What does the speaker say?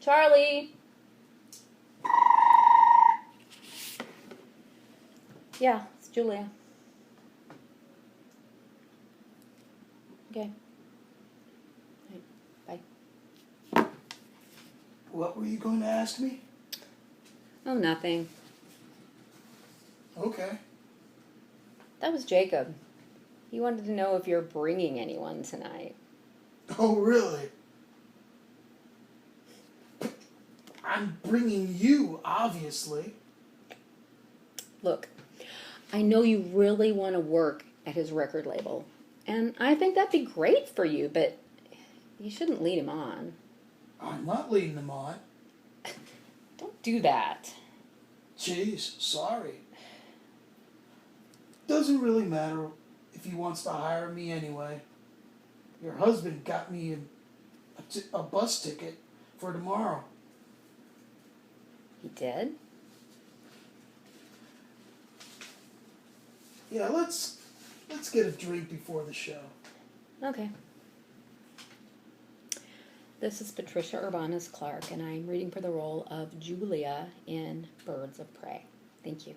Charlie! Yeah, it's Julia. Okay. Right, bye. What were you going to ask me? Oh, nothing. Okay. That was Jacob. He wanted to know if you're bringing anyone tonight. Oh, really? I'm bringing you, obviously. Look, I know you really want to work at his record label, and I think that'd be great for you, but you shouldn't lead him on. I'm not leading them on. Don't do that. Jeez, sorry. Doesn't really matter if he wants to hire me anyway. Your husband got me a bus ticket for tomorrow. He did? Yeah, let's get a drink before the show. Okay. This is Patricia Urbanus Clark, and I'm reading for the role of Julia in Birds of Prey. Thank you.